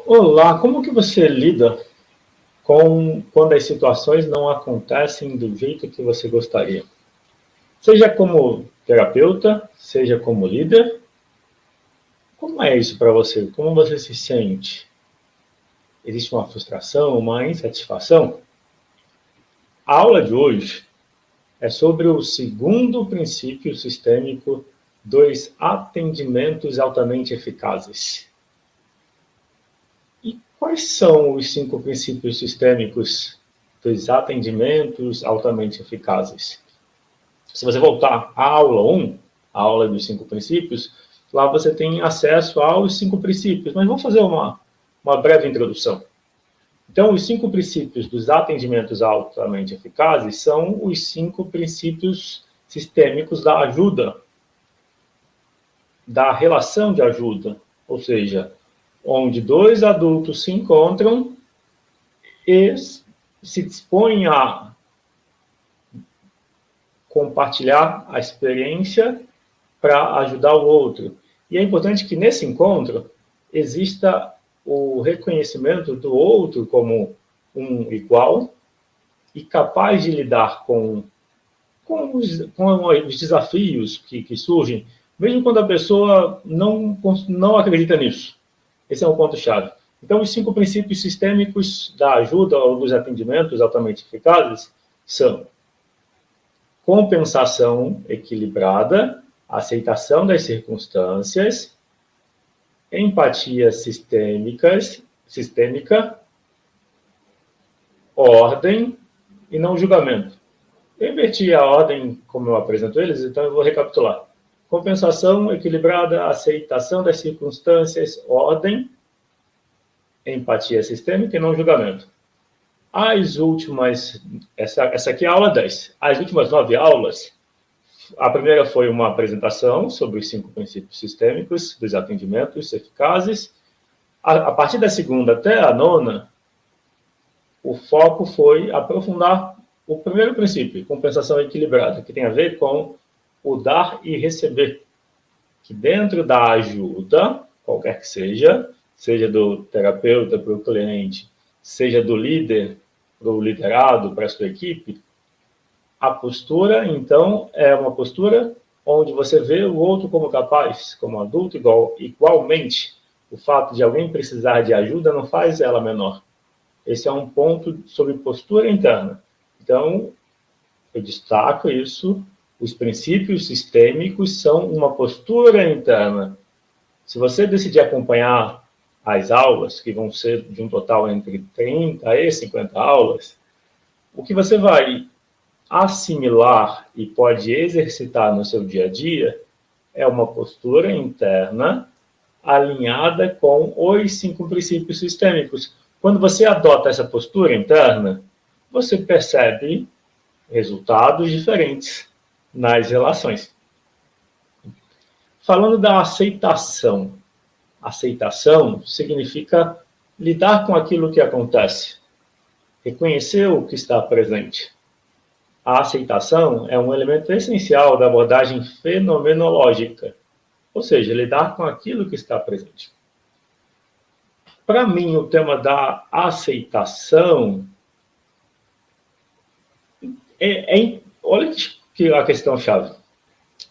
Olá, como que você lida com quando as situações não acontecem do jeito que você gostaria? Seja como terapeuta, seja como líder, como é isso para você? Como você se sente? Existe uma frustração, uma insatisfação? A aula de hoje é sobre o segundo princípio sistêmico dos atendimentos altamente eficazes. E quais são os 5 princípios sistêmicos dos atendimentos altamente eficazes? Se você voltar à aula 1, a aula dos 5 princípios, lá você tem acesso aos 5 princípios, mas vamos fazer uma breve introdução. Então, os 5 princípios dos atendimentos altamente eficazes são os 5 princípios sistêmicos da ajuda, da relação de ajuda, ou seja, onde dois adultos se encontram e se dispõem a compartilhar a experiência para ajudar o outro. E é importante que nesse encontro exista o reconhecimento do outro como um igual e capaz de lidar com os desafios que surgem, mesmo quando a pessoa não acredita nisso. Esse é um ponto-chave. Então, os 5 princípios sistêmicos da ajuda ou dos atendimentos altamente eficazes são compensação equilibrada, aceitação das circunstâncias, empatia sistêmica, ordem e não julgamento. Eu inverti a ordem como eu apresento eles, então eu vou recapitular. Compensação equilibrada, aceitação das circunstâncias, ordem, empatia sistêmica e não julgamento. As últimas, essa aqui é a aula 10. As últimas 9 aulas, a primeira foi uma apresentação sobre os 5 princípios sistêmicos dos atendimentos eficazes. A partir da segunda até a nona, o foco foi aprofundar o primeiro princípio, compensação equilibrada, que tem a ver com o dar e receber. Que dentro da ajuda, qualquer que seja do terapeuta para o cliente, seja do líder para o liderado, para a sua equipe, a postura, então, é uma postura onde você vê o outro como capaz, como adulto igualmente. O fato de alguém precisar de ajuda não faz ela menor. Esse é um ponto sobre postura interna. Então, eu destaco isso. Os princípios sistêmicos são uma postura interna. Se você decidir acompanhar as aulas, que vão ser de um total entre 30 e 50 aulas, o que você vai assimilar e pode exercitar no seu dia a dia é uma postura interna alinhada com os 5 princípios sistêmicos. Quando você adota essa postura interna, você percebe resultados diferentes nas relações. Falando da aceitação. Aceitação significa lidar com aquilo que acontece, reconhecer o que está presente. A aceitação é um elemento essencial da abordagem fenomenológica, ou seja, lidar com aquilo que está presente. Para mim, o tema da aceitação olha que a questão-chave.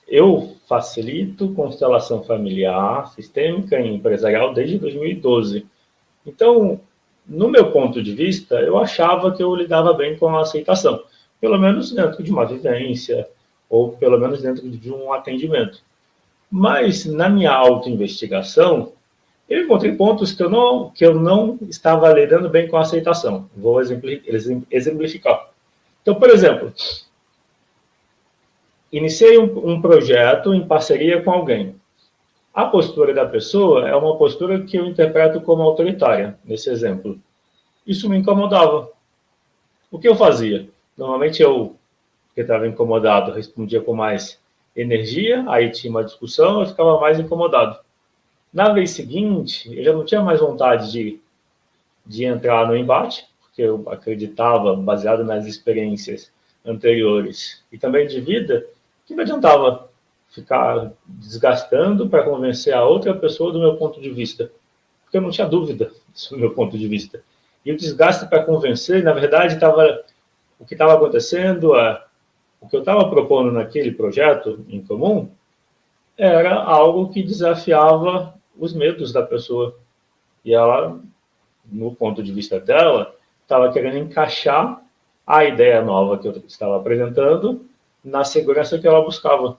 Eu facilito constelação familiar, sistêmica e empresarial desde 2012. Então, no meu ponto de vista, eu achava que eu lidava bem com a aceitação, pelo menos dentro de uma vivência, ou pelo menos dentro de um atendimento. Mas, na minha autoinvestigação, eu encontrei pontos que eu não estava lidando bem com a aceitação. Vou exemplificar. Então, por exemplo, iniciei um projeto em parceria com alguém. A postura da pessoa é uma postura que eu interpreto como autoritária, nesse exemplo. Isso me incomodava. O que eu fazia? Normalmente eu, que estava incomodado, respondia com mais energia, aí tinha uma discussão, eu ficava mais incomodado. Na vez seguinte, eu já não tinha mais vontade de entrar no embate, porque eu acreditava, baseado nas experiências anteriores e também de vida, que me adiantava ficar desgastando para convencer a outra pessoa do meu ponto de vista. porque eu não tinha dúvida, do meu ponto de vista. E o desgaste para convencer, na verdade, o que estava acontecendo, o que eu estava propondo naquele projeto em comum, era algo que desafiava os medos da pessoa. E ela, no ponto de vista dela, estava querendo encaixar a ideia nova que eu estava apresentando na segurança que ela buscava.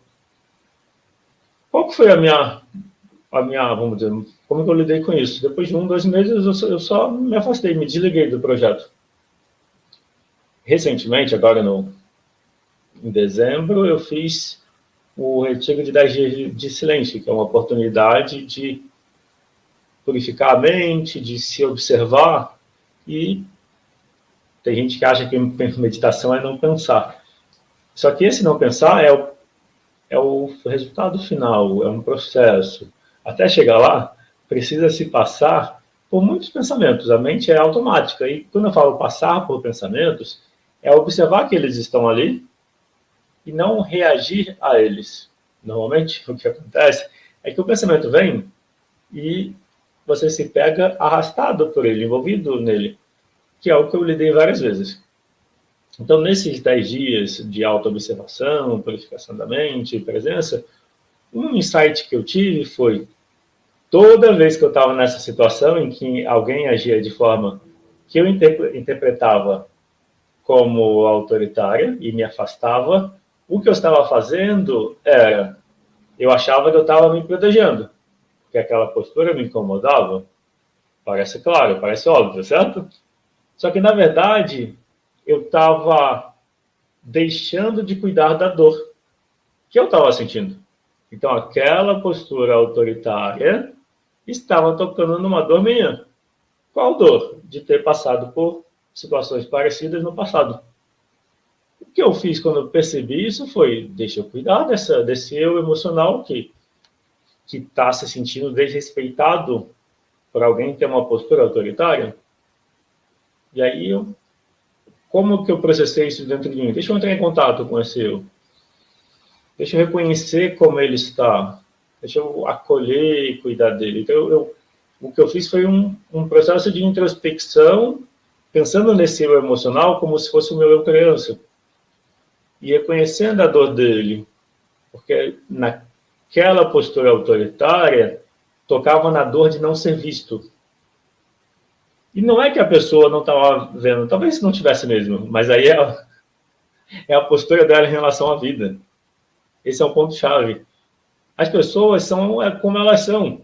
Qual que foi vamos dizer, como que eu lidei com isso? Depois de 2 meses, eu só me afastei, me desliguei do projeto. Recentemente, agora em dezembro, eu fiz o retiro de 10 dias de silêncio, que é uma oportunidade de purificar a mente, de se observar, e tem gente que acha que meditação é não pensar. Só que esse não pensar é o resultado final, é um processo. Até chegar lá, precisa se passar por muitos pensamentos. A mente é automática. E quando eu falo passar por pensamentos, é observar que eles estão ali e não reagir a eles. Normalmente, o que acontece é que o pensamento vem e você se pega arrastado por ele, envolvido nele, que é o que eu lidei várias vezes. Então, nesses 10 dias de auto-observação, purificação da mente, presença, um insight que eu tive foi, toda vez que eu estava nessa situação em que alguém agia de forma que eu interpretava como autoritária e me afastava, o que eu estava fazendo era, eu achava que eu estava me protegendo, que aquela postura me incomodava. Parece claro, parece óbvio, certo? Só que, na verdade, eu estava deixando de cuidar da dor que eu estava sentindo. Então, aquela postura autoritária estava tocando numa dor minha. Qual dor? De ter passado por situações parecidas no passado. O que eu fiz quando eu percebi isso foi, deixa eu cuidar desse eu emocional que está se sentindo desrespeitado por alguém que tem uma postura autoritária. E aí, como que eu processei isso dentro de mim? Deixa eu entrar em contato com esse eu. Deixa eu reconhecer como ele está. Deixa eu acolher e cuidar dele. Então, o que eu fiz foi um processo de introspecção, pensando nesse eu emocional como se fosse o meu eu criança. E reconhecendo a dor dele. Porque naquela postura autoritária, tocava na dor de não ser visto. E não é que a pessoa não estava vendo, talvez não tivesse mesmo, mas aí é a postura dela em relação à vida. Esse é um ponto-chave. As pessoas são como elas são.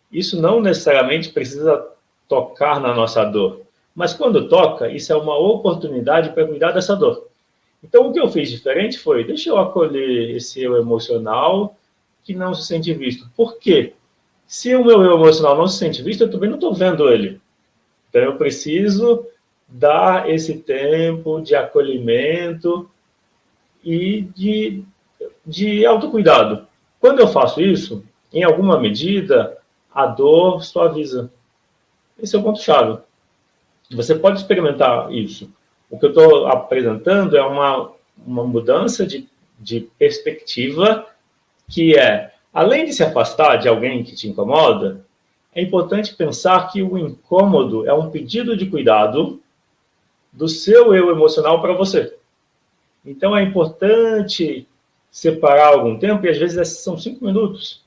Isso não necessariamente precisa tocar na nossa dor. Mas quando toca, isso é uma oportunidade para cuidar dessa dor. Então, o que eu fiz diferente foi, deixa eu acolher esse eu emocional que não se sente visto. Por quê? Se o meu eu emocional não se sente visto, eu também não estou vendo ele. Então, eu preciso dar esse tempo de acolhimento e de autocuidado. Quando eu faço isso, em alguma medida, a dor suaviza. Esse é o ponto-chave. Você pode experimentar isso. O que eu estou apresentando é uma mudança de perspectiva que é, além de se afastar de alguém que te incomoda, é importante pensar que o incômodo é um pedido de cuidado do seu eu emocional para você. Então, é importante separar algum tempo, e às vezes são 5 minutos,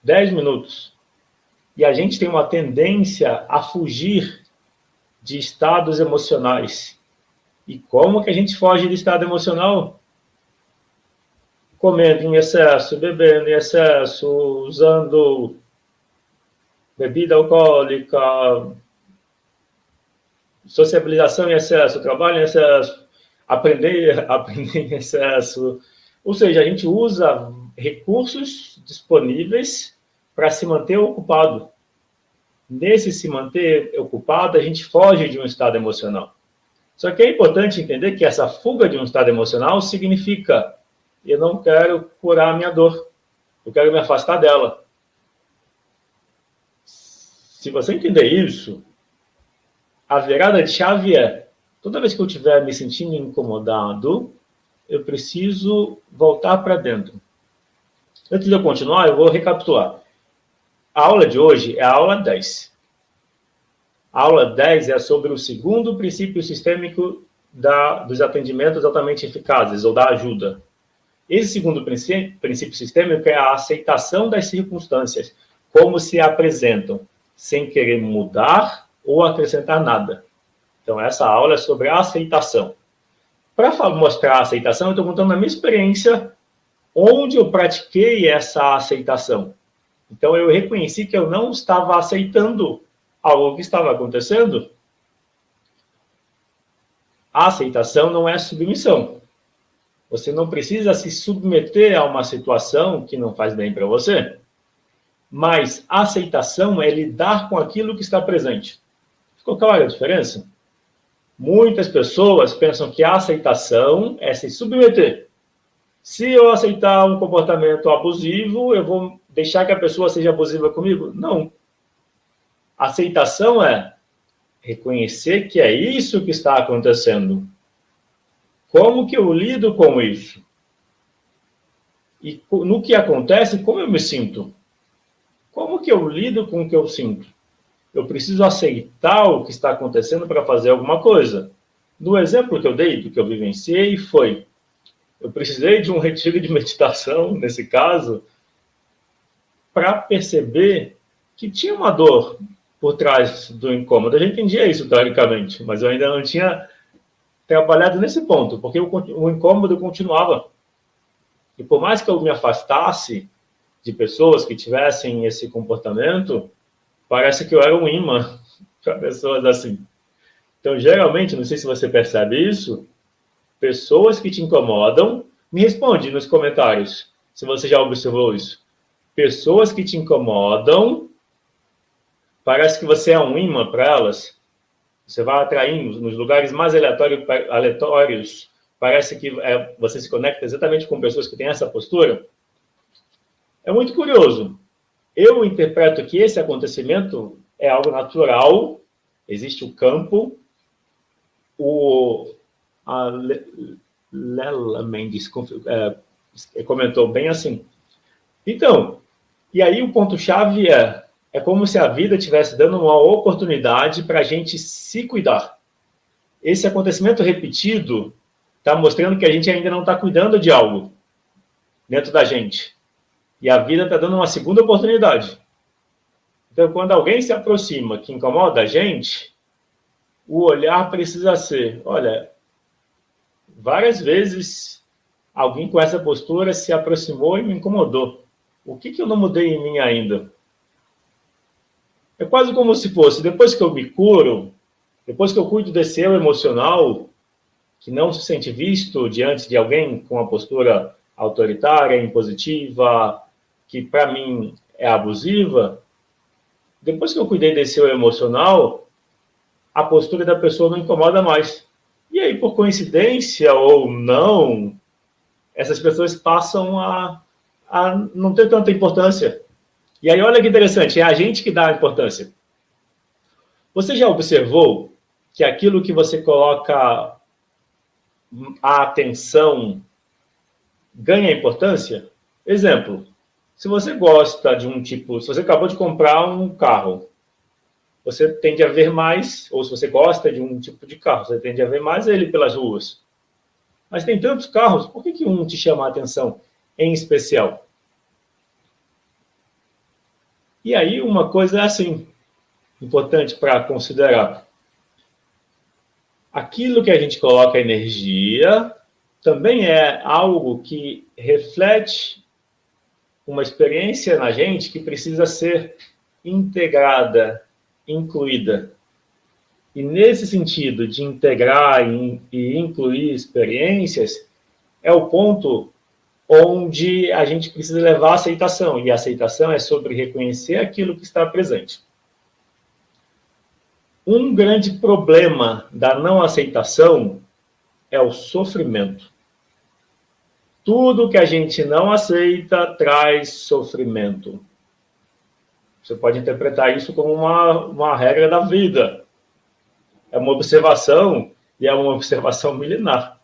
10 minutos. E a gente tem uma tendência a fugir de estados emocionais. E como que a gente foge de estado emocional? Comendo em excesso, bebendo em excesso, usando bebida alcoólica, sociabilização em excesso, trabalho em excesso, aprender em excesso. Ou seja, a gente usa recursos disponíveis para se manter ocupado. Nesse se manter ocupado, a gente foge de um estado emocional. Só que é importante entender que essa fuga de um estado emocional significa eu não quero curar a minha dor, eu quero me afastar dela. Se você entender isso, a virada de chave é, toda vez que eu estiver me sentindo incomodado, eu preciso voltar para dentro. Antes de eu continuar, eu vou recapitular. A aula de hoje é a aula 10. A aula 10 é sobre o segundo princípio sistêmico dos atendimentos altamente eficazes, ou da ajuda. Esse segundo princípio sistêmico é a aceitação das circunstâncias, como se apresentam, sem querer mudar ou acrescentar nada. Então, essa aula é sobre a aceitação. Para mostrar a aceitação, eu estou contando a minha experiência onde eu pratiquei essa aceitação. Então, eu reconheci que eu não estava aceitando algo que estava acontecendo. A aceitação não é submissão. Você não precisa se submeter a uma situação que não faz bem para você. Mas a aceitação é lidar com aquilo que está presente. Ficou clara a diferença? Muitas pessoas pensam que a aceitação é se submeter. Se eu aceitar um comportamento abusivo, eu vou deixar que a pessoa seja abusiva comigo? Não. Aceitação é reconhecer que é isso que está acontecendo. Como que eu lido com isso? E no que acontece, como eu me sinto? Como que eu lido com o que eu sinto? Eu preciso aceitar o que está acontecendo para fazer alguma coisa. No exemplo que eu dei, do que eu vivenciei, foi... Eu precisei de um retiro de meditação, nesse caso, para perceber que tinha uma dor por trás do incômodo. Eu já entendia isso, teoricamente, mas eu ainda não tinha trabalhado nesse ponto, porque o incômodo continuava. E por mais que eu me afastasse de pessoas que tivessem esse comportamento, parece que eu era um imã para pessoas assim. Então, geralmente, não sei se você percebe isso, pessoas que te incomodam, me responde nos comentários, se você já observou isso. Pessoas que te incomodam, parece que você é um imã para elas. Você vai atraindo nos lugares mais aleatórios, parece que você se conecta exatamente com pessoas que têm essa postura. É muito curioso. Eu interpreto que esse acontecimento é algo natural, existe o campo, a Lela Mendes comentou bem assim. Então, e aí o ponto-chave é como se a vida estivesse dando uma oportunidade para a gente se cuidar. Esse acontecimento repetido está mostrando que a gente ainda não está cuidando de algo dentro da gente. E a vida está dando uma segunda oportunidade. Então, quando alguém se aproxima que incomoda a gente, o olhar precisa ser, olha, várias vezes alguém com essa postura se aproximou e me incomodou. O que eu não mudei em mim ainda? É quase como se fosse, depois que eu me curo, depois que eu cuido desse eu emocional, que não se sente visto diante de alguém com uma postura autoritária, impositiva, que para mim é abusiva, depois que eu cuidei desse eu emocional, a postura da pessoa não incomoda mais. E aí, por coincidência ou não, essas pessoas passam a não ter tanta importância. E aí, olha que interessante, é a gente que dá a importância. Você já observou que aquilo que você coloca a atenção ganha importância? Exemplo, se você gosta de um tipo, se você acabou de comprar um carro, você tende a ver mais, ou se você gosta de um tipo de carro, você tende a ver mais ele pelas ruas. Mas tem tantos carros, por que um te chama a atenção em especial? E aí uma coisa é assim, importante para considerar. Aquilo que a gente coloca energia também é algo que reflete uma experiência na gente que precisa ser integrada, incluída. E nesse sentido de integrar e incluir experiências, é o ponto onde a gente precisa levar a aceitação. E a aceitação é sobre reconhecer aquilo que está presente. Um grande problema da não aceitação é o sofrimento. Tudo que a gente não aceita traz sofrimento. Você pode interpretar isso como uma regra da vida. É uma observação, e é uma observação milenar.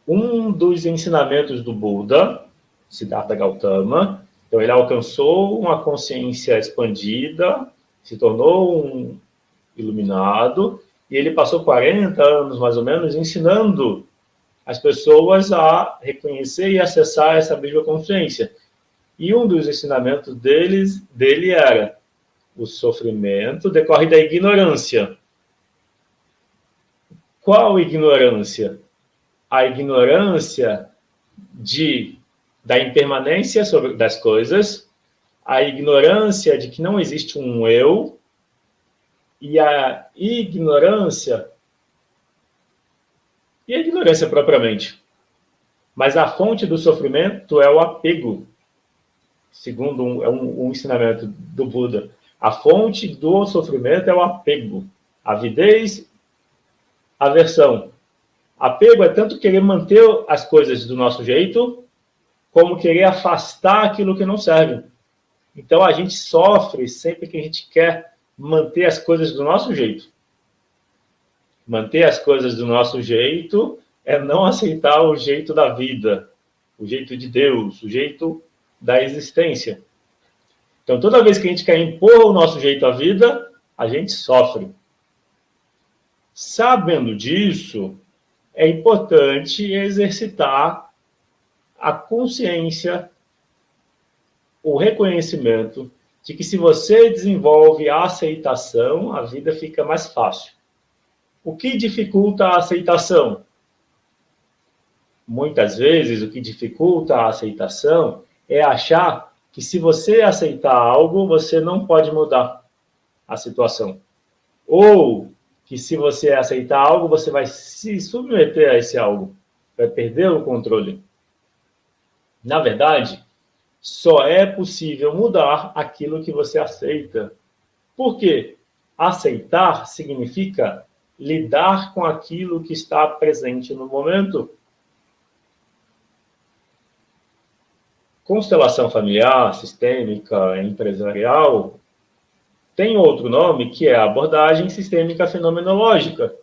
Um dos ensinamentos do Buda, Siddhartha Gautama, Então, ele alcançou uma consciência expandida, se tornou um iluminado, e ele passou 40 anos, mais ou menos, ensinando as pessoas a reconhecer e acessar essa mesma consciência. E um dos ensinamentos dele era: o sofrimento decorre da ignorância. Qual ignorância? A ignorância da impermanência das coisas, a ignorância de que não existe um eu, e a ignorância propriamente. Mas a fonte do sofrimento é o apego, segundo um ensinamento do Buda. A fonte do sofrimento é o apego, avidez, aversão. Apego é tanto querer manter as coisas do nosso jeito, como querer afastar aquilo que não serve. Então, a gente sofre sempre que a gente quer manter as coisas do nosso jeito. Manter as coisas do nosso jeito é não aceitar o jeito da vida, o jeito de Deus, o jeito da existência. Então, toda vez que a gente quer impor o nosso jeito à vida, a gente sofre. Sabendo disso, é importante exercitar a consciência, o reconhecimento de que se você desenvolve a aceitação, a vida fica mais fácil. O que dificulta a aceitação? Muitas vezes, o que dificulta a aceitação é achar que se você aceitar algo, você não pode mudar a situação. Ou que se você aceitar algo, você vai se submeter a esse algo, vai perder o controle. Na verdade, só é possível mudar aquilo que você aceita. Por quê? Aceitar significa lidar com aquilo que está presente no momento. Constelação familiar, sistêmica, empresarial, tem outro nome que é a abordagem sistêmica fenomenológica.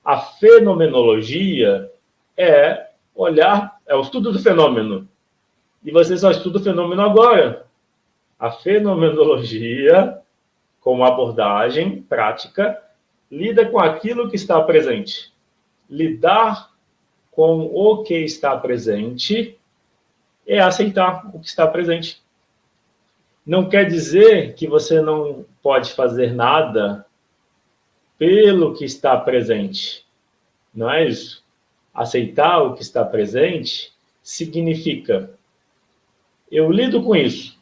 A fenomenologia é o estudo do fenômeno. E você só estuda o fenômeno agora. A fenomenologia, como abordagem prática, lida com aquilo que está presente. Lidar com o que está presente é aceitar o que está presente. Não quer dizer que você não pode fazer nada pelo que está presente. Não é isso? Aceitar o que está presente significa: eu lido com isso.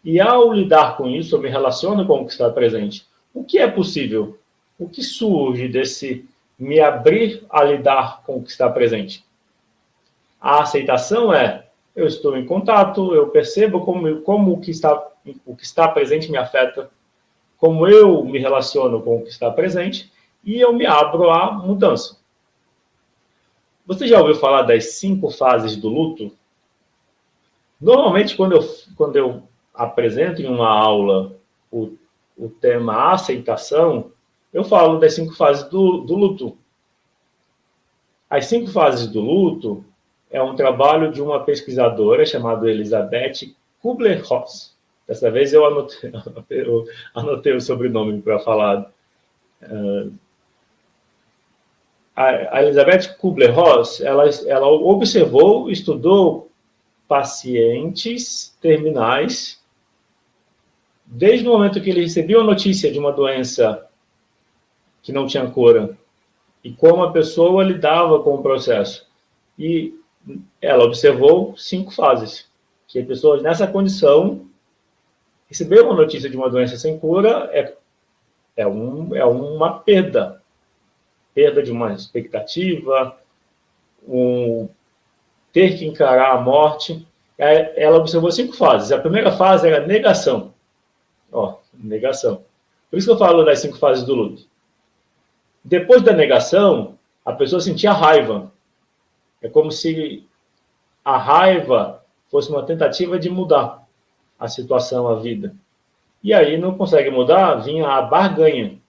E ao lidar com isso, eu me relaciono com o que está presente. O que é possível? O que surge desse me abrir a lidar com o que está presente? A aceitação é: eu estou em contato, eu percebo como o que está presente me afeta, como eu me relaciono com o que está presente, e eu me abro à mudança. Você já ouviu falar das 5 fases do luto? Normalmente, quando eu apresento em uma aula o tema aceitação, eu falo das 5 fases do luto. As 5 fases do luto é um trabalho de uma pesquisadora chamada Elizabeth Kubler-Ross. Dessa vez eu anotei o sobrenome para falar. A Elizabeth Kubler-Ross, ela observou, estudou pacientes terminais desde o momento que ele recebeu a notícia de uma doença que não tinha cura e como a pessoa lidava com o processo. E ela observou 5 fases, que pessoas nessa condição receber uma notícia de uma doença sem cura é uma perda de uma expectativa, ter que encarar a morte. Ela observou 5 fases. A primeira fase era negação. Negação. Por isso que eu falo das 5 fases do luto. Depois da negação, a pessoa sentia raiva. É como se a raiva fosse uma tentativa de mudar a situação, a vida. E aí não consegue mudar, vinha a barganha.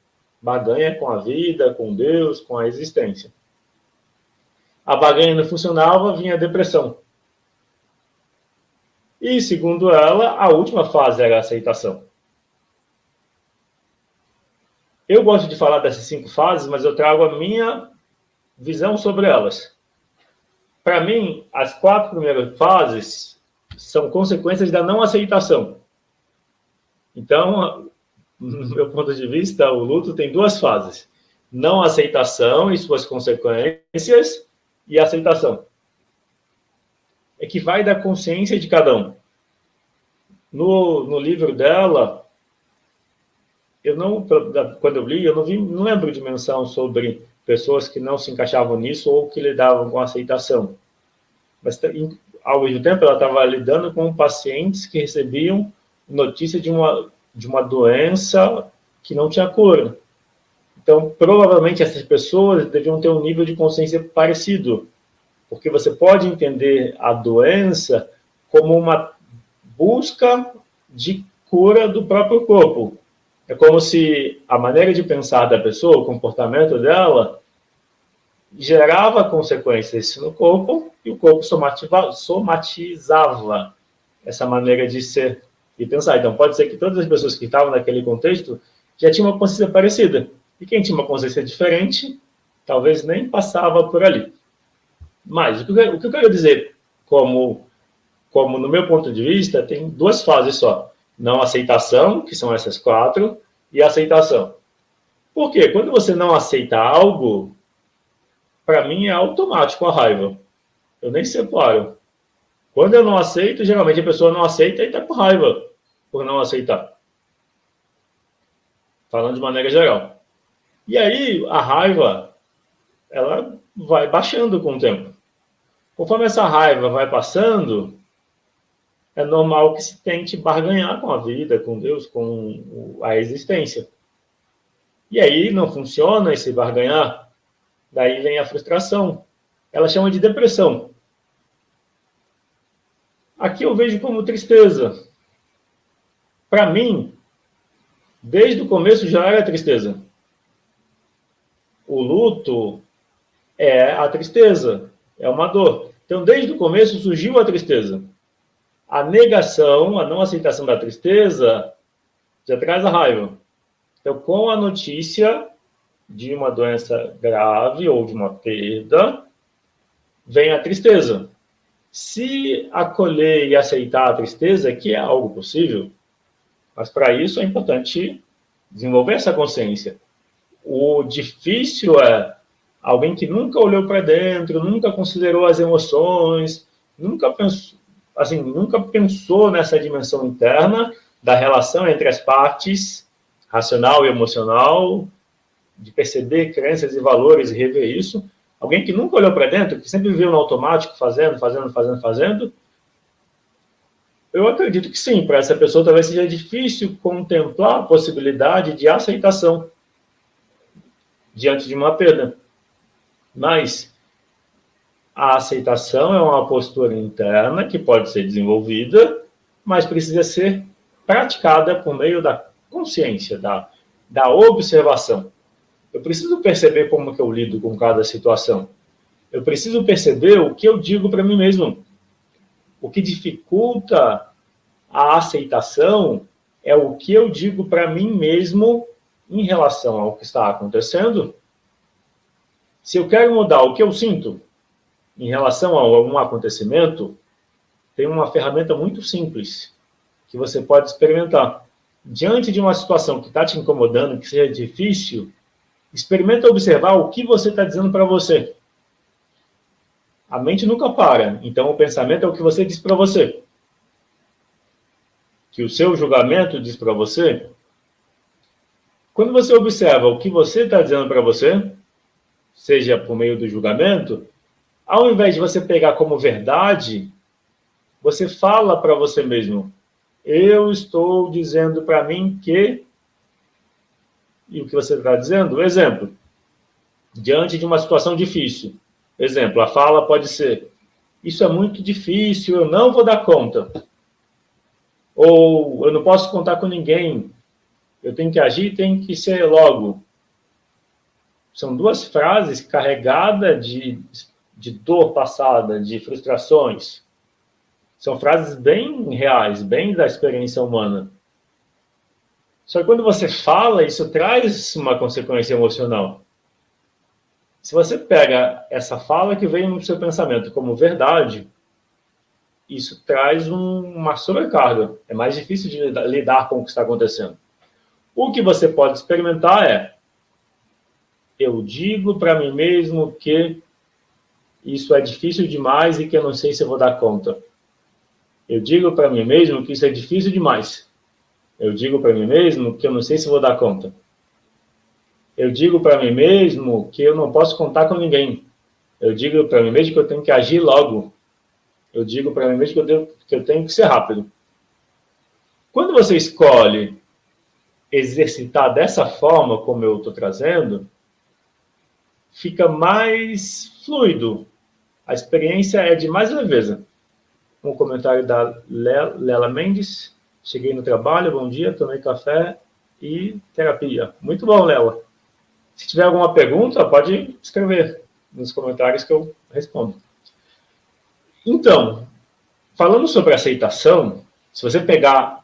Barganha com a vida, com Deus, com a existência. A barganha não funcionava, vinha a depressão. E, segundo ela, a última fase era a aceitação. Eu gosto de falar dessas 5 fases, mas eu trago a minha visão sobre elas. Para mim, as 4 primeiras fases são consequências da não aceitação. Então, no meu ponto de vista, o luto tem 2 fases: não aceitação e suas consequências, e aceitação. É que vai da consciência de cada um. No livro dela, quando eu li, eu não lembro de menção sobre pessoas que não se encaixavam nisso ou que lidavam com aceitação. Mas, ao mesmo tempo, ela estava lidando com pacientes que recebiam notícia de uma doença que não tinha cura. Então, provavelmente, essas pessoas deviam ter um nível de consciência parecido, porque você pode entender a doença como uma busca de cura do próprio corpo. É como se a maneira de pensar da pessoa, o comportamento dela, gerava consequências no corpo e o corpo somatizava essa maneira de ser e pensar. Então, pode ser que todas as pessoas que estavam naquele contexto já tinham uma consciência parecida. E quem tinha uma consciência diferente, talvez nem passava por ali. Mas, o que eu quero dizer, como no meu ponto de vista, tem 2 fases só. Não aceitação, que são essas 4, e aceitação. Por quê? Quando você não aceita algo, para mim é automático a raiva. Eu nem separo. Quando eu não aceito, geralmente a pessoa não aceita e está com raiva por não aceitar. Falando de maneira geral. E aí, a raiva, ela vai baixando com o tempo. Conforme essa raiva vai passando, é normal que se tente barganhar com a vida, com Deus, com a existência. E aí não funciona esse barganhar, daí vem a frustração. Ela chama de depressão. Aqui eu vejo como tristeza. Para mim, desde o começo já era tristeza. O luto é a tristeza, é uma dor. Então, desde o começo surgiu a tristeza. A negação, a não aceitação da tristeza, já traz a raiva. Então, com a notícia de uma doença grave ou de uma perda, vem a tristeza. Se acolher e aceitar a tristeza, que é algo possível, mas para isso é importante desenvolver essa consciência. O difícil é alguém que nunca olhou para dentro, nunca considerou as emoções, nunca pensou nessa dimensão interna da relação entre as partes, racional e emocional, de perceber crenças e valores e rever isso. Alguém que nunca olhou para dentro, que sempre viveu no automático, fazendo, eu acredito que sim, para essa pessoa talvez seja difícil contemplar a possibilidade de aceitação diante de uma perda. Mas a aceitação é uma postura interna que pode ser desenvolvida, mas precisa ser praticada por meio da consciência, da observação. Eu preciso perceber como que eu lido com cada situação. Eu preciso perceber o que eu digo para mim mesmo. O que dificulta a aceitação é o que eu digo para mim mesmo em relação ao que está acontecendo. Se eu quero mudar o que eu sinto em relação a algum acontecimento, tem uma ferramenta muito simples que você pode experimentar. Diante de uma situação que está te incomodando, que seja difícil, experimenta observar o que você está dizendo para você. A mente nunca para, então o pensamento é o que você diz para você. Que o seu julgamento diz para você. Quando você observa o que você está dizendo para você, seja por meio do julgamento, ao invés de você pegar como verdade, você fala para você mesmo: eu estou dizendo para mim que... E o que você está dizendo? Exemplo. Diante de uma situação difícil. Exemplo, a fala pode ser: isso é muito difícil, eu não vou dar conta. Ou eu não posso contar com ninguém. Eu tenho que agir, tem que ser logo. São 2 frases carregadas de dor passada, de frustrações. São frases bem reais, bem da experiência humana. Só que quando você fala, isso traz uma consequência emocional. Se você pega essa fala que veio no seu pensamento como verdade, isso traz uma sobrecarga. É mais difícil de lidar com o que está acontecendo. O que você pode experimentar é: eu digo para mim mesmo que isso é difícil demais e que eu não sei se eu vou dar conta. Eu digo para mim mesmo que isso é difícil demais. Eu digo para mim mesmo que eu não sei se vou dar conta. Eu digo para mim mesmo que eu não posso contar com ninguém. Eu digo para mim mesmo que eu tenho que agir logo. Eu digo para mim mesmo que eu tenho que ser rápido. Quando você escolhe exercitar dessa forma, como eu estou trazendo, fica mais fluido. A experiência é de mais leveza. Um comentário da Lela Mendes. Cheguei no trabalho, bom dia, tomei café e terapia. Muito bom, Lela. Se tiver alguma pergunta, pode escrever nos comentários que eu respondo. Então, falando sobre aceitação, se você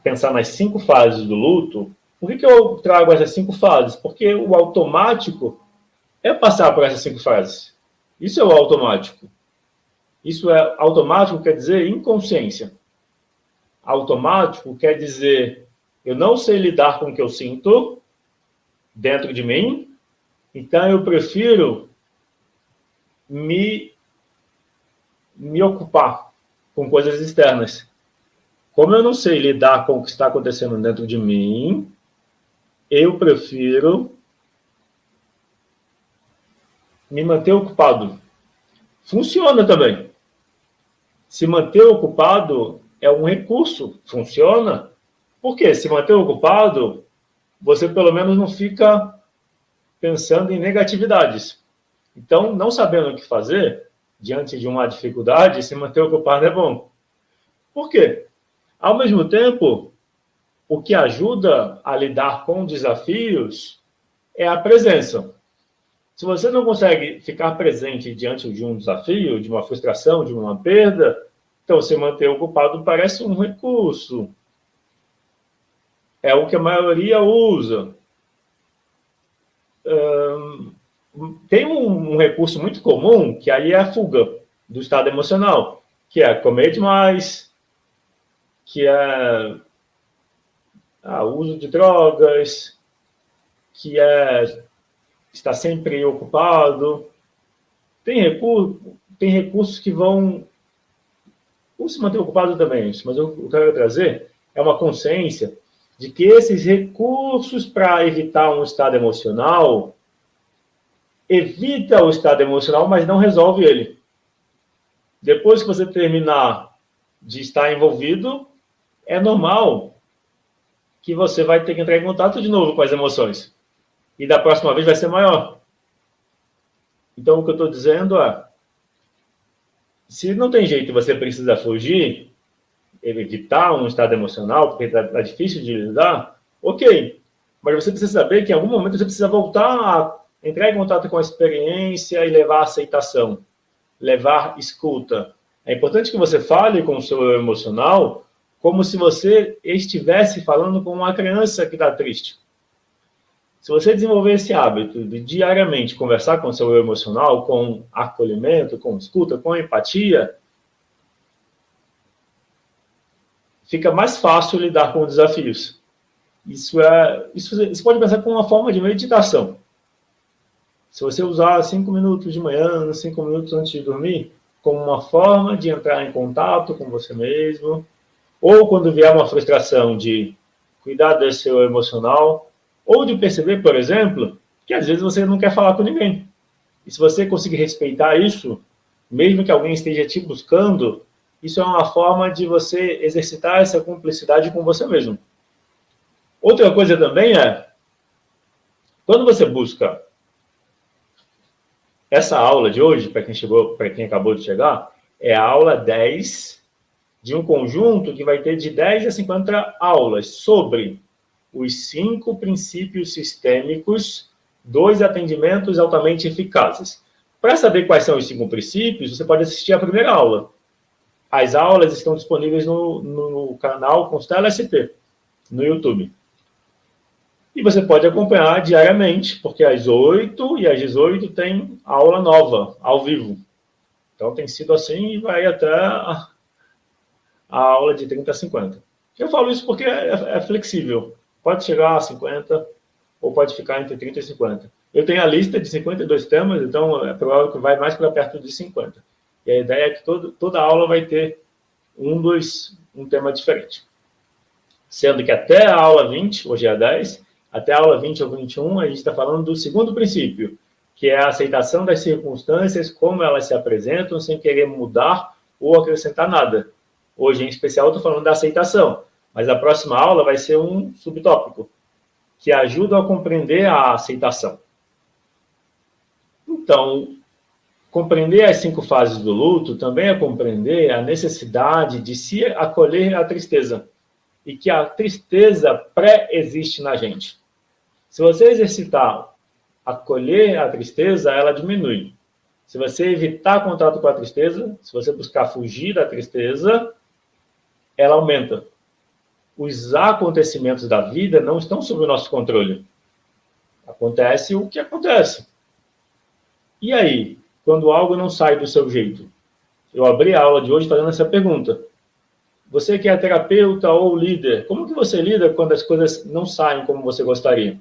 pensar nas 5 fases do luto, por que eu trago essas 5 fases? Porque o automático é passar por essas 5 fases. Isso é o automático. Isso é automático, quer dizer inconsciência. Automático quer dizer eu não sei lidar com o que eu sinto dentro de mim, então eu prefiro me ocupar com coisas externas. Como eu não sei lidar com o que está acontecendo dentro de mim, eu prefiro me manter ocupado. Funciona também. Se manter ocupado é um recurso. Funciona. Por quê? Se manter ocupado, você pelo menos não fica pensando em negatividades. Então, não sabendo o que fazer, diante de uma dificuldade, se manter ocupado é bom. Por quê? Ao mesmo tempo, o que ajuda a lidar com desafios é a presença. Se você não consegue ficar presente diante de um desafio, de uma frustração, de uma perda, então se manter ocupado parece um recurso. É o que a maioria usa. Tem um recurso muito comum, que aí é a fuga do estado emocional, que é comer demais, que é o uso de drogas, que é estar sempre ocupado. Tem recursos que vão se manter ocupado também, mas eu quero trazer é uma consciência de que esses recursos para evitar um estado emocional evita o estado emocional, mas não resolve ele. Depois que você terminar de estar envolvido, é normal que você vai ter que entrar em contato de novo com as emoções. E da próxima vez vai ser maior. Então, o que eu estou dizendo é, se não tem jeito e você precisa fugir, evitar um estado emocional, porque está difícil de lidar, ok. Mas você precisa saber que em algum momento você precisa voltar a entrar em contato com a experiência e levar aceitação, levar escuta. É importante que você fale com o seu emocional como se você estivesse falando com uma criança que está triste. Se você desenvolver esse hábito de diariamente conversar com o seu emocional, com acolhimento, com escuta, com empatia, fica mais fácil lidar com desafios. Isso você pode pensar como uma forma de meditação. Se você usar 5 minutos de manhã, 5 minutos antes de dormir, como uma forma de entrar em contato com você mesmo, ou quando vier uma frustração de cuidar do seu emocional, ou de perceber, por exemplo, que às vezes você não quer falar com ninguém. E se você conseguir respeitar isso, mesmo que alguém esteja te buscando, isso é uma forma de você exercitar essa cumplicidade com você mesmo. Outra coisa também é, quando você busca essa aula de hoje, para quem acabou de chegar, é a aula 10 de um conjunto que vai ter de 10 a 50 aulas sobre os 5 princípios sistêmicos dos atendimentos altamente eficazes. Para saber quais são os 5 princípios, você pode assistir a primeira aula. as aulas estão disponíveis no canal Constela SP, no YouTube. E você pode acompanhar diariamente, porque às 8 e às 18 tem aula nova, ao vivo. Então tem sido assim e vai até a aula de 30 a 50. Eu falo isso porque é flexível. Pode chegar a 50 ou pode ficar entre 30 e 50. Eu tenho a lista de 52 temas, então é provável que vai mais para perto de 50. E a ideia é que toda aula vai ter um tema diferente. Sendo que até a aula 20, hoje é a 10, até a aula 20 ou 21, a gente está falando do segundo princípio, que é a aceitação das circunstâncias, como elas se apresentam, sem querer mudar ou acrescentar nada. Hoje, em especial, estou falando da aceitação, mas a próxima aula vai ser um subtópico, que ajuda a compreender a aceitação. Então, compreender as 5 fases do luto também é compreender a necessidade de se acolher à tristeza, e que a tristeza pré-existe na gente. Se você exercitar acolher a tristeza, ela diminui. Se você evitar contato com a tristeza, se você buscar fugir da tristeza, ela aumenta. Os acontecimentos da vida não estão sob o nosso controle. Acontece o que acontece. E aí, quando algo não sai do seu jeito? Eu abri a aula de hoje fazendo essa pergunta. Você que é terapeuta ou líder, como que você lida quando as coisas não saem como você gostaria?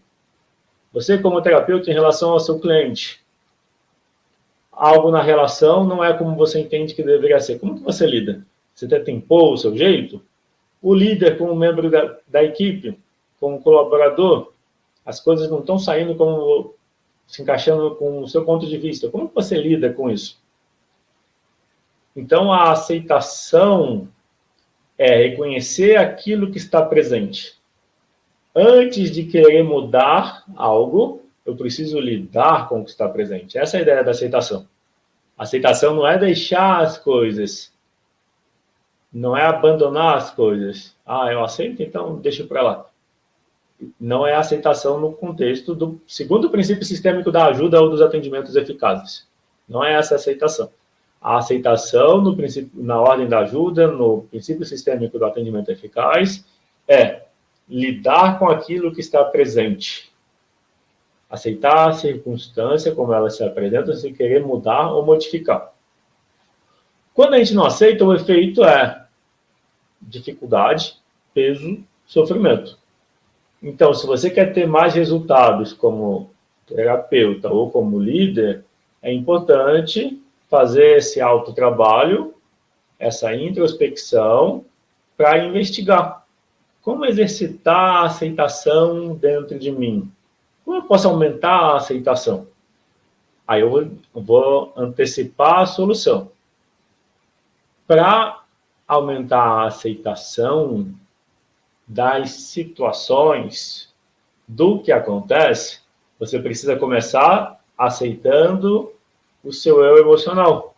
Você como terapeuta em relação ao seu cliente, algo na relação não é como você entende que deveria ser. Como que você lida? Você tenta impor o seu jeito? O líder como membro da equipe, como colaborador, as coisas não estão saindo como se encaixando com o seu ponto de vista. Como que você lida com isso? Então, a aceitação é reconhecer aquilo que está presente. Antes de querer mudar algo, eu preciso lidar com o que está presente. Essa é a ideia da aceitação. Aceitação não é deixar as coisas, não é abandonar as coisas. Eu aceito, então deixo para lá. Não é aceitação no contexto do segundo princípio sistêmico da ajuda ou dos atendimentos eficazes. Não é essa aceitação. A aceitação no princípio, na ordem da ajuda, no princípio sistêmico do atendimento eficaz, é lidar com aquilo que está presente. Aceitar a circunstância como ela se apresenta, sem querer mudar ou modificar. Quando a gente não aceita, o efeito é dificuldade, peso, sofrimento. Então, se você quer ter mais resultados como terapeuta ou como líder, é importante fazer esse autotrabalho, essa introspecção, para investigar. Como exercitar a aceitação dentro de mim? Como eu posso aumentar a aceitação? Aí eu vou antecipar a solução. Para aumentar a aceitação das situações, do que acontece, você precisa começar aceitando o seu eu emocional.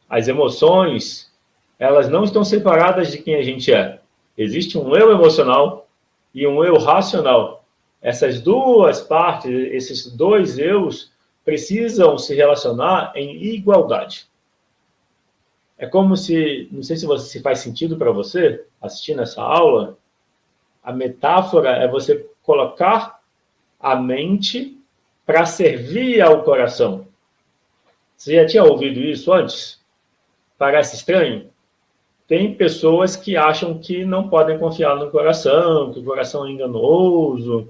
As emoções, elas não estão separadas de quem a gente é. Existe um eu emocional e um eu racional. Essas duas partes, esses dois eus, precisam se relacionar em igualdade. É como se, não sei se faz sentido para você, assistindo essa aula, a metáfora é você colocar a mente para servir ao coração. Você já tinha ouvido isso antes? Parece estranho? Tem pessoas que acham que não podem confiar no coração, que o coração é enganoso.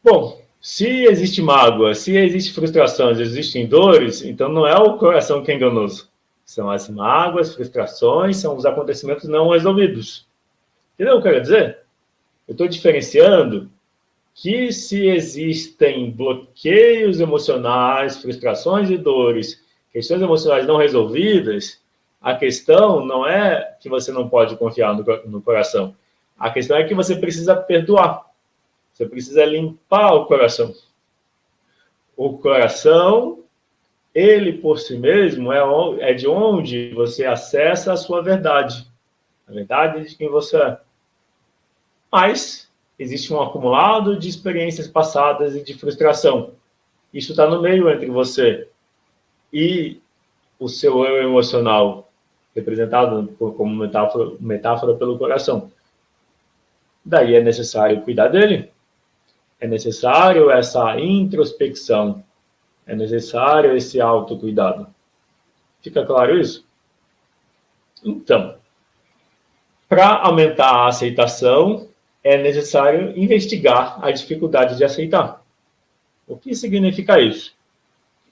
Bom, se existe mágoa, se existe frustração, se existem dores, então não é o coração que é enganoso. São as mágoas, frustrações, são os acontecimentos não resolvidos. Entendeu o que eu quero dizer? Eu estou diferenciando que se existem bloqueios emocionais, frustrações e dores, questões emocionais não resolvidas, a questão não é que você não pode confiar no coração. A questão é que você precisa perdoar. Você precisa limpar o coração. O coração, ele por si mesmo, é de onde você acessa a sua verdade. A verdade de quem você é. Mas existe um acumulado de experiências passadas e de frustração. Isso está no meio entre você e o seu eu emocional, representado como metáfora pelo coração. Daí é necessário cuidar dele, é necessário essa introspecção, é necessário esse autocuidado. Fica claro isso? Então, para aumentar a aceitação, é necessário investigar a dificuldade de aceitar. O que significa isso?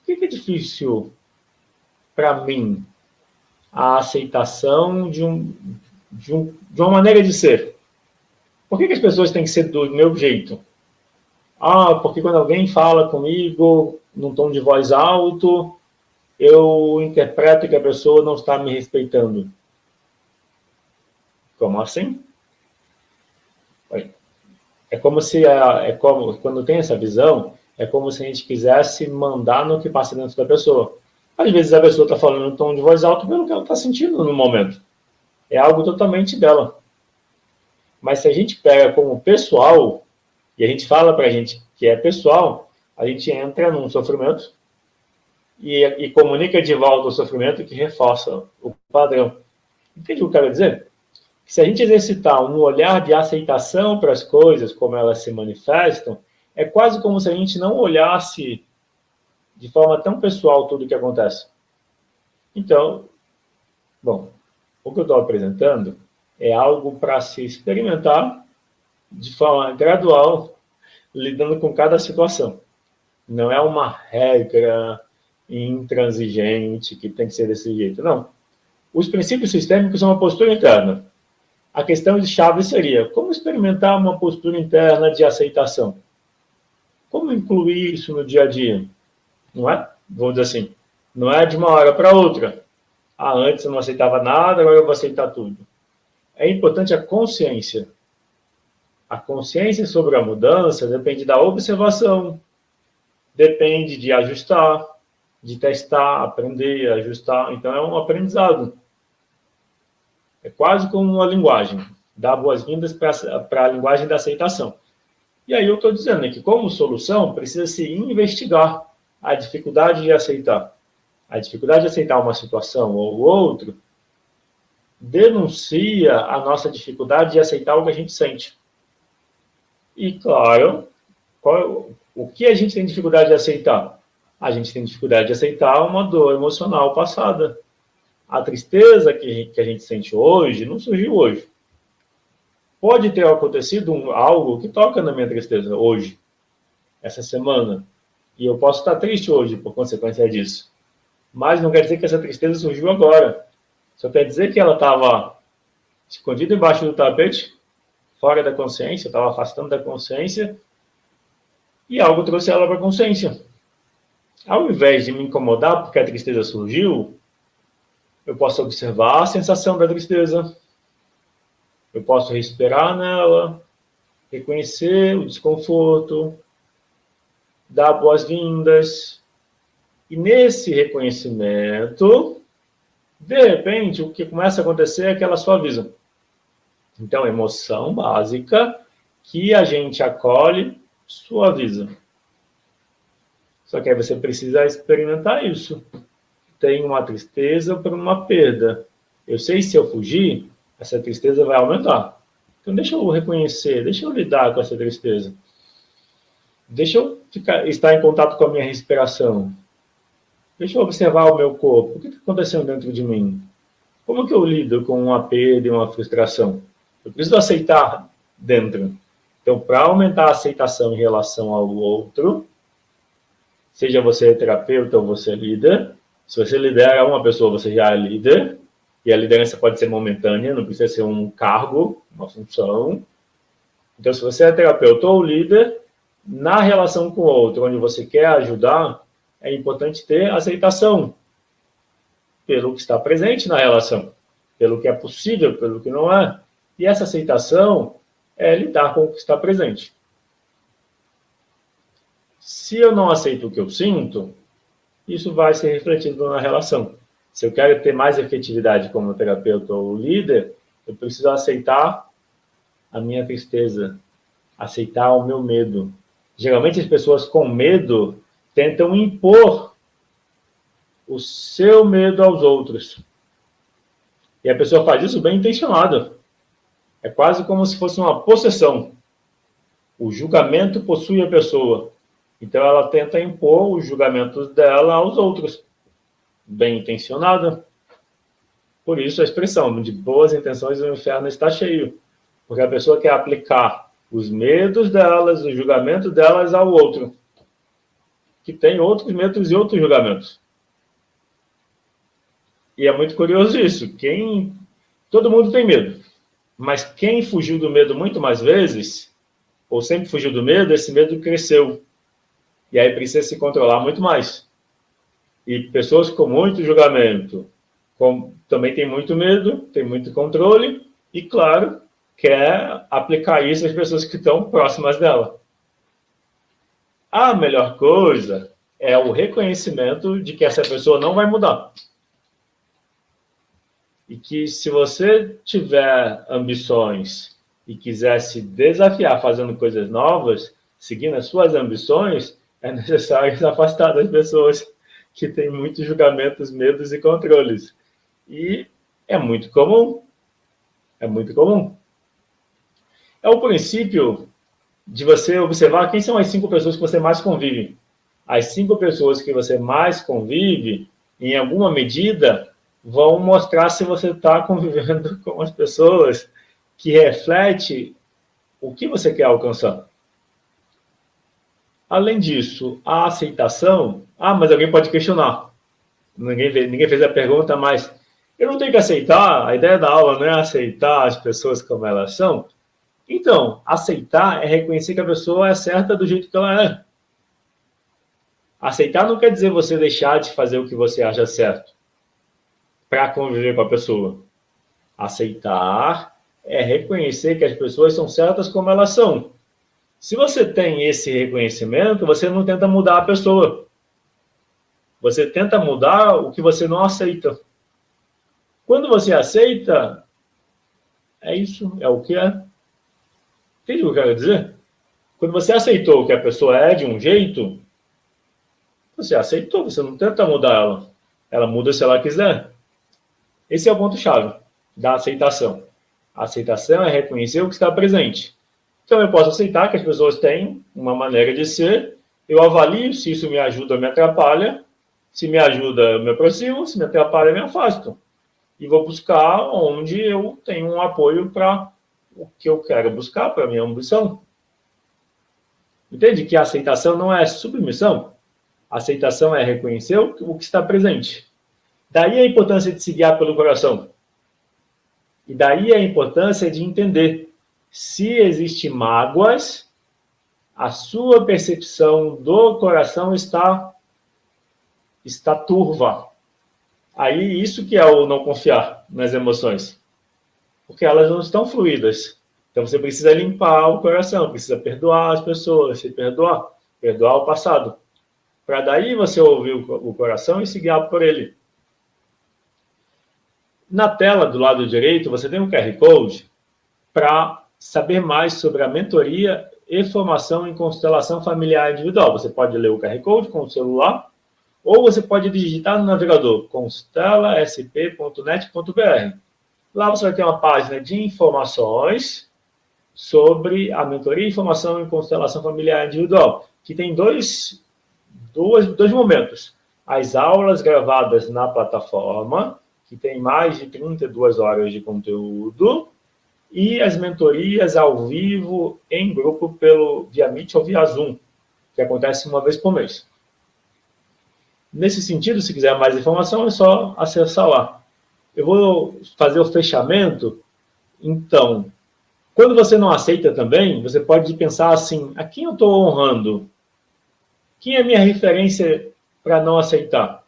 O que é difícil para mim a aceitação de uma maneira de ser? Por que as pessoas têm que ser do meu jeito? Porque quando alguém fala comigo num tom de voz alto, eu interpreto que a pessoa não está me respeitando. Como assim? É como se, quando tem essa visão, é como se a gente quisesse mandar no que passa dentro da pessoa. Às vezes a pessoa está falando em tom de voz alta pelo que ela está sentindo no momento. É algo totalmente dela. Mas se a gente pega como pessoal, e a gente fala para a gente que é pessoal, a gente entra num sofrimento e comunica de volta o sofrimento que reforça o padrão. Entende o que eu quero dizer? Se a gente exercitar um olhar de aceitação para as coisas, como elas se manifestam, é quase como se a gente não olhasse de forma tão pessoal tudo o que acontece. Então, bom, o que eu estou apresentando é algo para se experimentar de forma gradual, lidando com cada situação. Não é uma regra intransigente que tem que ser desse jeito, não. Os princípios sistêmicos são uma postura interna. A questão de chave seria, como experimentar uma postura interna de aceitação? Como incluir isso no dia a dia? Não é? Vamos dizer assim, não é de uma hora para outra. Antes eu não aceitava nada, agora eu vou aceitar tudo. É importante a consciência. A consciência sobre a mudança depende da observação, depende de ajustar, de testar, aprender, ajustar. Então, é um aprendizado. É quase como uma linguagem. Dar boas-vindas para a linguagem da aceitação. E aí eu estou dizendo que, como solução, precisa se investigar a dificuldade de aceitar. A dificuldade de aceitar uma situação ou outro denuncia a nossa dificuldade de aceitar o que a gente sente. E, claro, o que a gente tem dificuldade de aceitar? A gente tem dificuldade de aceitar uma dor emocional passada. A tristeza que a gente sente hoje não surgiu hoje. Pode ter acontecido algo que toca na minha tristeza hoje, essa semana. E eu posso estar triste hoje por consequência disso. Mas não quer dizer que essa tristeza surgiu agora. Só quer dizer que ela estava escondida embaixo do tapete, fora da consciência, estava afastando da consciência, e algo trouxe ela para a consciência. Ao invés de me incomodar porque a tristeza surgiu, eu posso observar a sensação da tristeza, eu posso respirar nela, reconhecer o desconforto, dar boas-vindas. E nesse reconhecimento, de repente, o que começa a acontecer é que ela suaviza. Então, emoção básica que a gente acolhe, suaviza. Só que aí você precisa experimentar isso. Tem uma tristeza por uma perda. Eu sei se eu fugir, essa tristeza vai aumentar. Então, deixa eu reconhecer, deixa eu lidar com essa tristeza. Deixa eu estar em contato com a minha respiração. Deixa eu observar o meu corpo. O que está acontecendo dentro de mim? Como que eu lido com uma perda e uma frustração? Eu preciso aceitar dentro. Então, para aumentar a aceitação em relação ao outro, seja você terapeuta ou você líder, se você lidera uma pessoa, você já é líder, e a liderança pode ser momentânea, não precisa ser um cargo, uma função. Então, se você é terapeuta ou líder, na relação com o outro, onde você quer ajudar, é importante ter aceitação pelo que está presente na relação, pelo que é possível, pelo que não é. E essa aceitação é lidar com o que está presente. Se eu não aceito o que eu sinto, isso vai ser refletido na relação. Se eu quero ter mais efetividade como terapeuta ou líder, eu preciso aceitar a minha tristeza, aceitar o meu medo. Geralmente as pessoas com medo tentam impor o seu medo aos outros. E a pessoa faz isso bem intencionada. É quase como se fosse uma possessão. O julgamento possui a pessoa. Então ela tenta impor os julgamentos dela aos outros. Bem intencionada. Por isso a expressão de boas intenções o inferno está cheio. Porque a pessoa quer aplicar os medos delas, o julgamento delas ao outro. Que tem outros medos e outros julgamentos. E é muito curioso isso. Todo mundo tem medo. Mas quem fugiu do medo muito mais vezes, ou sempre fugiu do medo, esse medo cresceu. E aí precisa se controlar muito mais. E pessoas com muito julgamento também têm muito medo, têm muito controle, e, claro, quer aplicar isso às pessoas que estão próximas dela. A melhor coisa é o reconhecimento de que essa pessoa não vai mudar. E que se você tiver ambições e quiser se desafiar fazendo coisas novas, seguindo as suas ambições, é necessário se afastar das pessoas que têm muitos julgamentos, medos e controles. E é muito comum. É muito comum. É o princípio de você observar quem são as 5 pessoas que você mais convive. As 5 pessoas que você mais convive, em alguma medida, vão mostrar se você está convivendo com as pessoas que refletem o que você quer alcançar. Além disso, a aceitação... mas alguém pode questionar. Ninguém fez a pergunta, mas eu não tenho que aceitar, a ideia da aula não é aceitar as pessoas como elas são. Então, aceitar é reconhecer que a pessoa é certa do jeito que ela é. Aceitar não quer dizer você deixar de fazer o que você acha certo para conviver com a pessoa. Aceitar é reconhecer que as pessoas são certas como elas são. Se você tem esse reconhecimento, você não tenta mudar a pessoa. Você tenta mudar o que você não aceita. Quando você aceita, é isso, é o que é. Entende o que eu quero dizer? Quando você aceitou que a pessoa é de um jeito, você aceitou, você não tenta mudar ela. Ela muda se ela quiser. Esse é o ponto-chave da aceitação. A aceitação é reconhecer o que está presente. Então, eu posso aceitar que as pessoas têm uma maneira de ser, eu avalio se isso me ajuda ou me atrapalha. Se me ajuda, eu me aproximo, se me atrapalha, eu me afasto. E vou buscar onde eu tenho um apoio para o que eu quero buscar, para a minha ambição. Entende que a aceitação não é submissão? A aceitação é reconhecer o que está presente. Daí a importância de se guiar pelo coração. E daí a importância de entender se existem mágoas, a sua percepção do coração está turva. Aí isso que é o não confiar nas emoções. Porque elas não estão fluídas. Então você precisa limpar o coração, precisa perdoar as pessoas, se perdoar o passado. Para daí você ouvir o coração e se guiar por ele. Na tela do lado direito, você tem um QR Code para saber mais sobre a mentoria e formação em constelação familiar individual. Você pode ler o QR Code com o celular, ou você pode digitar no navegador constelasp.net.br. Lá você vai ter uma página de informações sobre a mentoria e formação em constelação familiar individual, que tem dois momentos. As aulas gravadas na plataforma, que tem mais de 32 horas de conteúdo, e as mentorias ao vivo em grupo via Meet ou via Zoom, que acontece uma vez por mês. Nesse sentido, se quiser mais informação, é só acessar lá. Eu vou fazer o fechamento. Então, quando você não aceita também, você pode pensar assim, a quem eu estou honrando? Quem é a minha referência para não aceitar?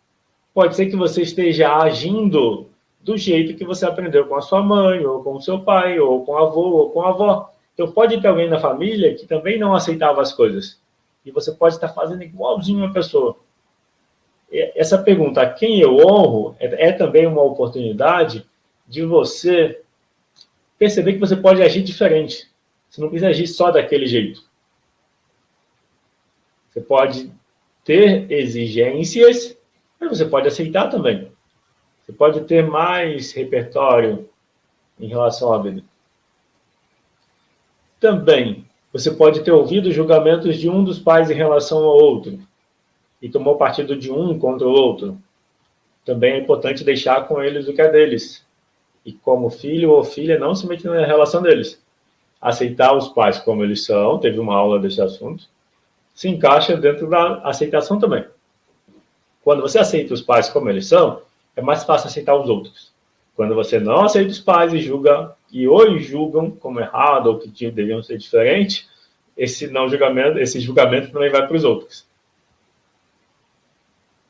Pode ser que você esteja agindo do jeito que você aprendeu com a sua mãe, ou com o seu pai, ou com o avô, ou com a avó. Então, pode ter alguém na família que também não aceitava as coisas. E você pode estar fazendo igualzinho uma pessoa. Essa pergunta, a quem eu honro, é também uma oportunidade de você perceber que você pode agir diferente. Você não precisa agir só daquele jeito. Você pode ter exigências, Mas você pode aceitar também. Você pode ter mais repertório em relação à vida. Também, você pode ter ouvido julgamentos de um dos pais em relação ao outro e tomou partido de um contra o outro. Também é importante deixar com eles o que é deles. E como filho ou filha, não se meter na relação deles. Aceitar os pais como eles são, teve uma aula desse assunto, se encaixa dentro da aceitação também. Quando você aceita os pais como eles são, é mais fácil aceitar os outros. Quando você não aceita os pais e julga, e os julgam como errado ou que deviam ser diferente, esse julgamento também vai para os outros.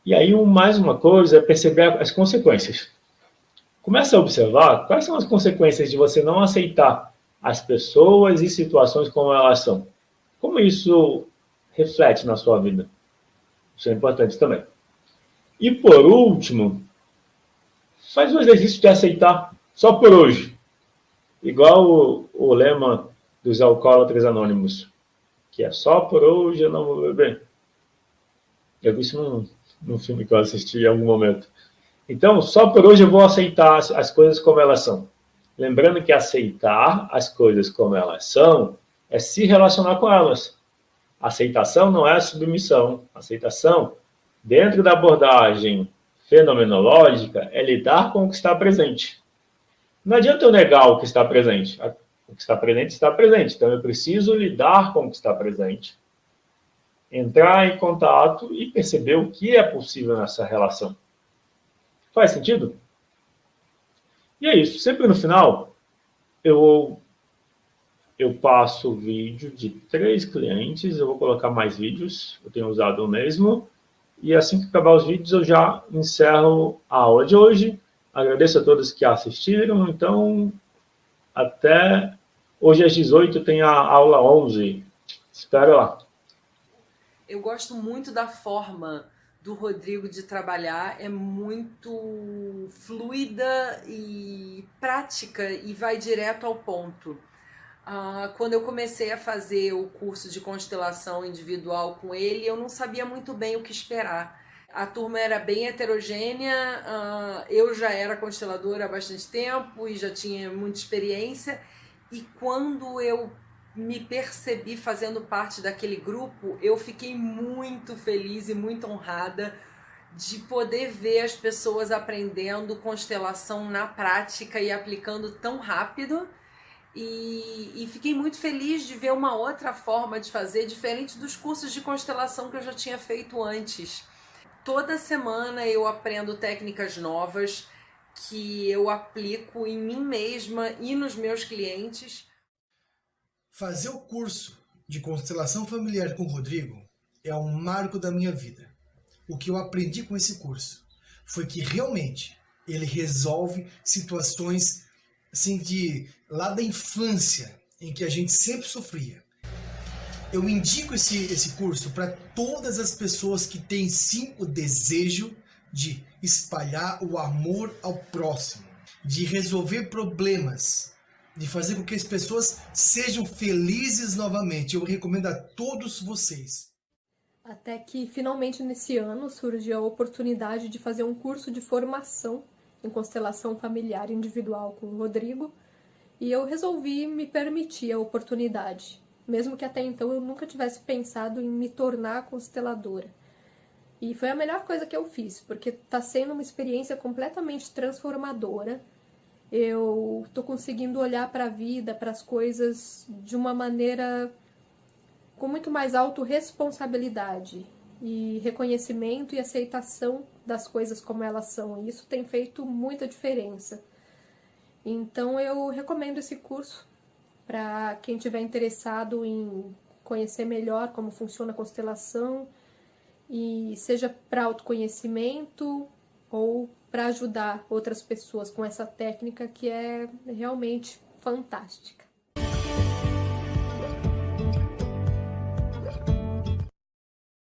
E aí, mais uma coisa é perceber as consequências. Comece a observar quais são as consequências de você não aceitar as pessoas e situações como elas são. Como isso reflete na sua vida? Isso é importante também. E por último, faz o exercício de aceitar só por hoje. Igual o lema dos alcoólatras anônimos, que é só por hoje eu não vou beber. Eu vi isso num filme que eu assisti em algum momento. Então, só por hoje eu vou aceitar as coisas como elas são. Lembrando que aceitar as coisas como elas são é se relacionar com elas. Aceitação não é submissão. Aceitação, dentro da abordagem fenomenológica, é lidar com o que está presente. Não adianta eu negar o que está presente. O que está presente está presente. Então, eu preciso lidar com o que está presente, entrar em contato e perceber o que é possível nessa relação. Faz sentido? E é isso. Sempre no final, eu passo o vídeo de 3 clientes. Eu vou colocar mais vídeos. Eu tenho usado o mesmo. E assim que acabar os vídeos, eu já encerro a aula de hoje. Agradeço a todos que assistiram. Então, até hoje às 18 tem a aula 11. Espero lá. Eu gosto muito da forma do Rodrigo de trabalhar, é muito fluida e prática e vai direto ao ponto. Quando eu comecei a fazer o curso de constelação individual com ele, eu não sabia muito bem o que esperar. A turma era bem heterogênea, eu já era consteladora há bastante tempo e já tinha muita experiência, e quando eu me percebi fazendo parte daquele grupo, eu fiquei muito feliz e muito honrada de poder ver as pessoas aprendendo constelação na prática e aplicando tão rápido. E fiquei muito feliz de ver uma outra forma de fazer, diferente dos cursos de constelação que eu já tinha feito antes. Toda semana eu aprendo técnicas novas que eu aplico em mim mesma e nos meus clientes. Fazer o curso de constelação familiar com o Rodrigo é um marco da minha vida. O que eu aprendi com esse curso foi que realmente ele resolve situações assim lá da infância, em que a gente sempre sofria. Eu indico esse curso para todas as pessoas que têm sim o desejo de espalhar o amor ao próximo, de resolver problemas, de fazer com que as pessoas sejam felizes novamente. Eu recomendo a todos vocês. Até que finalmente nesse ano surgiu a oportunidade de fazer um curso de formação em constelação familiar individual com o Rodrigo, e eu resolvi me permitir a oportunidade, mesmo que até então eu nunca tivesse pensado em me tornar consteladora. E foi a melhor coisa que eu fiz, porque está sendo uma experiência completamente transformadora. Eu estou conseguindo olhar para a vida, para as coisas de uma maneira com muito mais autorresponsabilidade e reconhecimento e aceitação das coisas como elas são. E isso tem feito muita diferença. Então eu recomendo esse curso para quem estiver interessado em conhecer melhor como funciona a constelação, e seja para autoconhecimento ou para ajudar outras pessoas com essa técnica que é realmente fantástica.